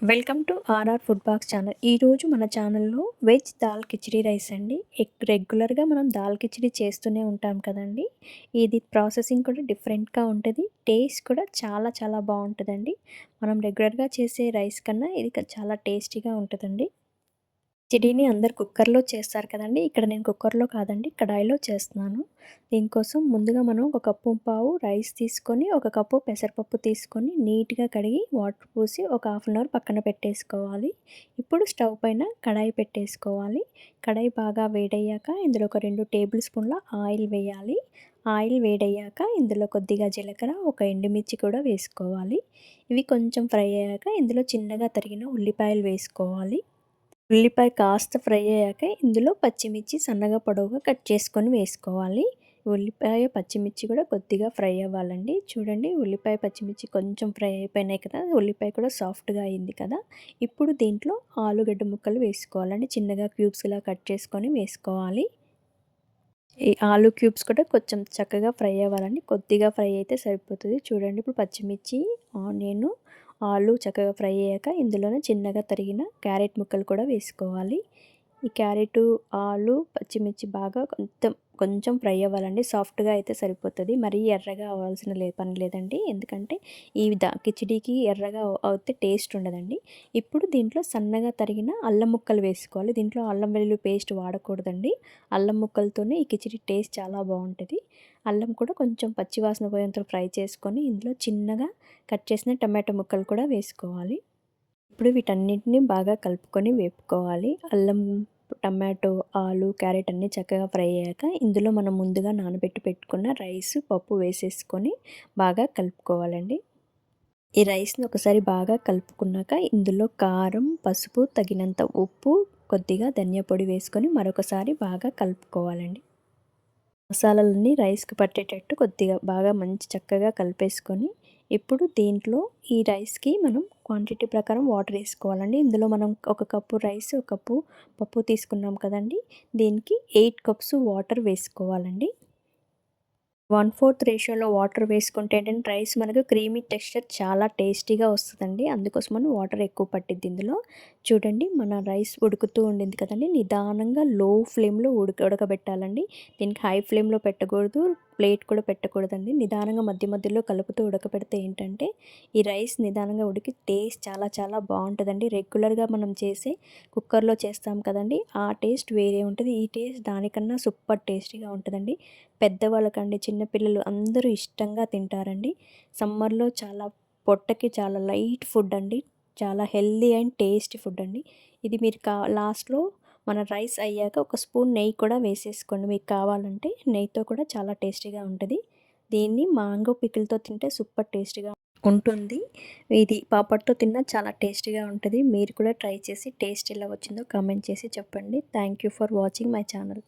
Welcome to RR food box channel. ఈరోజు మన ఛానల్లో వెజ్ దాల్ కిచిడి రైస్ అండి. రెగ్యులర్గా మనం దాల్ కిచిడి చేస్తూనే ఉంటాం కదండి. ఇది ప్రాసెసింగ్ కూడా డిఫరెంట్గా ఉంటుంది. టేస్ట్ కూడా చాలా చాలా బాగుంటుందండి. మనం రెగ్యులర్గా చేసే రైస్ కన్నా ఇది చాలా టేస్టీగా ఉంటుందండి. కిచిడీని అందరు కుక్కర్లో చేస్తారు కదండి. ఇక్కడ నేను కుక్కర్లో కాదండి, కడాయిలో చేస్తున్నాను. దీనికోసం ముందుగా మనం ఒక కప్పు పావు రైస్ తీసుకొని, ఒక కప్పు పెసరపప్పు తీసుకొని నీట్గా కడిగి వాటర్ పోసి ఒక హాఫ్ అన్ అవర్ పక్కన పెట్టేసుకోవాలి. ఇప్పుడు స్టవ్ పైన కడాయి పెట్టేసుకోవాలి. కడాయి బాగా వేడయ్యాక ఇందులో ఒక 2 టేబుల్ స్పూన్ల ఆయిల్ వేయాలి. ఆయిల్ వేడయ్యాక ఇందులో కొద్దిగా జీలకర్ర, ఒక ఎండుమిర్చి కూడా వేసుకోవాలి. ఇవి కొంచెం ఫ్రై అయ్యాక ఇందులో చిన్నగా తరిగిన ఉల్లిపాయలు వేసుకోవాలి. ఉల్లిపాయ కాస్త ఫ్రై అయ్యాక ఇందులో పచ్చిమిర్చి సన్నగా పొడవుగా కట్ చేసుకొని వేసుకోవాలి. ఉల్లిపాయ పచ్చిమిర్చి కూడా కొద్దిగా ఫ్రై అవ్వాలండి. చూడండి, ఉల్లిపాయ పచ్చిమిర్చి కొంచెం ఫ్రై అయిపోయినాయి కదా, ఉల్లిపాయ కూడా సాఫ్ట్గా అయింది కదా. ఇప్పుడు దీంట్లో ఆలుగడ్డ ముక్కలు వేసుకోవాలండి. చిన్నగా క్యూబ్స్లా కట్ చేసుకొని వేసుకోవాలి. ఈ ఆలు క్యూబ్స్ కూడా కొంచెం చక్కగా ఫ్రై అవ్వాలండి. కొద్దిగా ఫ్రై అయితే సరిపోతుంది. చూడండి, ఇప్పుడు పచ్చిమిర్చి, ఆనియన్, ఆలు చక్కగా ఫ్రై అయ్యాక ఇందులోనే చిన్నగా తరిగిన క్యారెట్ ముక్కలు కూడా వేసుకోవాలి. ఈ క్యారెటు, ఆలు, పచ్చిమిర్చి బాగా కొంచెం ఫ్రై అవ్వాలండి. సాఫ్ట్గా అయితే సరిపోతుంది. మరీ ఎర్రగా అవ్వాల్సిన పని లేదండి. ఎందుకంటే ఈ కిచిడీకి ఎర్రగా అవుతే టేస్ట్ ఉండదండి. ఇప్పుడు దీంట్లో సన్నగా తరిగిన అల్లం ముక్కలు వేసుకోవాలి. దీంట్లో అల్లం వెల్లుల్లి పేస్ట్ వాడకూడదండి. అల్లం ముక్కలతోనే ఈ కిచిడీ టేస్ట్ చాలా బాగుంటుంది. అల్లం కూడా కొంచెం పచ్చివాసన పోయేంత ఫ్రై చేసుకొని ఇందులో చిన్నగా కట్ చేసిన టమాటో ముక్కలు కూడా వేసుకోవాలి. ఇప్పుడు వీటన్నిటిని బాగా కలుపుకొని వేపుకోవాలి. అల్లం, టమాటో, ఆలు, క్యారెట్ అన్నీ చక్కగా ఫ్రై అయ్యాక ఇందులో మనం ముందుగా నానబెట్టి పెట్టుకున్న రైస్, పప్పు వేసేసుకొని బాగా కలుపుకోవాలండి. ఈ రైస్ని ఒకసారి బాగా కలుపుకున్నాక ఇందులో కారం, పసుపు, తగినంత ఉప్పు, కొద్దిగా ధనియా పొడి వేసుకొని మరొకసారి బాగా కలుపుకోవాలండి. మసాలాలన్నీ రైస్కి పట్టేటట్టు కొద్దిగా బాగా చక్కగా కలిపేసుకొని ఇప్పుడు దీంట్లో ఈ రైస్కి మనం క్వాంటిటీ ప్రకారం వాటర్ వేసుకోవాలండి. ఇందులో మనం ఒక కప్పు రైస్, ఒక కప్పు పప్పు తీసుకున్నాం కదండి. దీనికి 8 కప్స్ వాటర్ వేసుకోవాలండి. 1/4 రేషియోలో వాటర్ వేసుకుంటే ఏంటంటే రైస్ మనకు క్రీమీ టెక్స్చర్ చాలా టేస్టీగా వస్తుందండి. అందుకోసమని వాటర్ ఎక్కువ పట్టిద్ది ఇందులో. చూడండి, మన రైస్ ఉడుకుతూ ఉండింది కదండి. నిదానంగా లో ఫ్లేమ్లో ఉడకబెట్టాలండి. దీనికి హై ఫ్లేమ్లో పెట్టకూడదు, ప్లేట్ కూడా పెట్టకూడదండి. నిదానంగా మధ్య మధ్యలో కలుపుతూ ఉడకబెడితే ఏంటంటే ఈ రైస్ నిదానంగా ఉడికి టేస్ట్ చాలా చాలా బాగుంటుందండి. రెగ్యులర్గా మనం చేసే కుక్కర్లో చేస్తాం కదండి, ఆ టేస్ట్ వేరే ఉంటుంది. ఈ టేస్ట్ దానికన్నా సూపర్ టేస్టీగా ఉంటుందండి. పెద్దవాళ్ళకండి, చిన్నపిల్లలు అందరూ ఇష్టంగా తింటారండి. సమ్మర్లో చాలా పొట్టకి చాలా లైట్ ఫుడ్ అండి. చాలా హెల్దీ అండ్ టేస్టీ ఫుడ్ అండి. ఇది మీరు లాస్ట్లో మన రైస్ అయ్యాక ఒక స్పూన్ నెయ్యి కూడా వేసేసుకోండి. మీకు కావాలంటే నెయ్యితో కూడా చాలా టేస్టీగా ఉంటుంది. దీన్ని మ్యాంగో పికిల్తో తింటే సూపర్ టేస్టీగా ఉంటుంది. ఇది పాపడ్తో తిన్నా చాలా టేస్టీగా ఉంటుంది. మీరు కూడా ట్రై చేసి టేస్ట్ ఎలా వచ్చిందో కామెంట్ చేసి చెప్పండి. Thank you for watching my channel.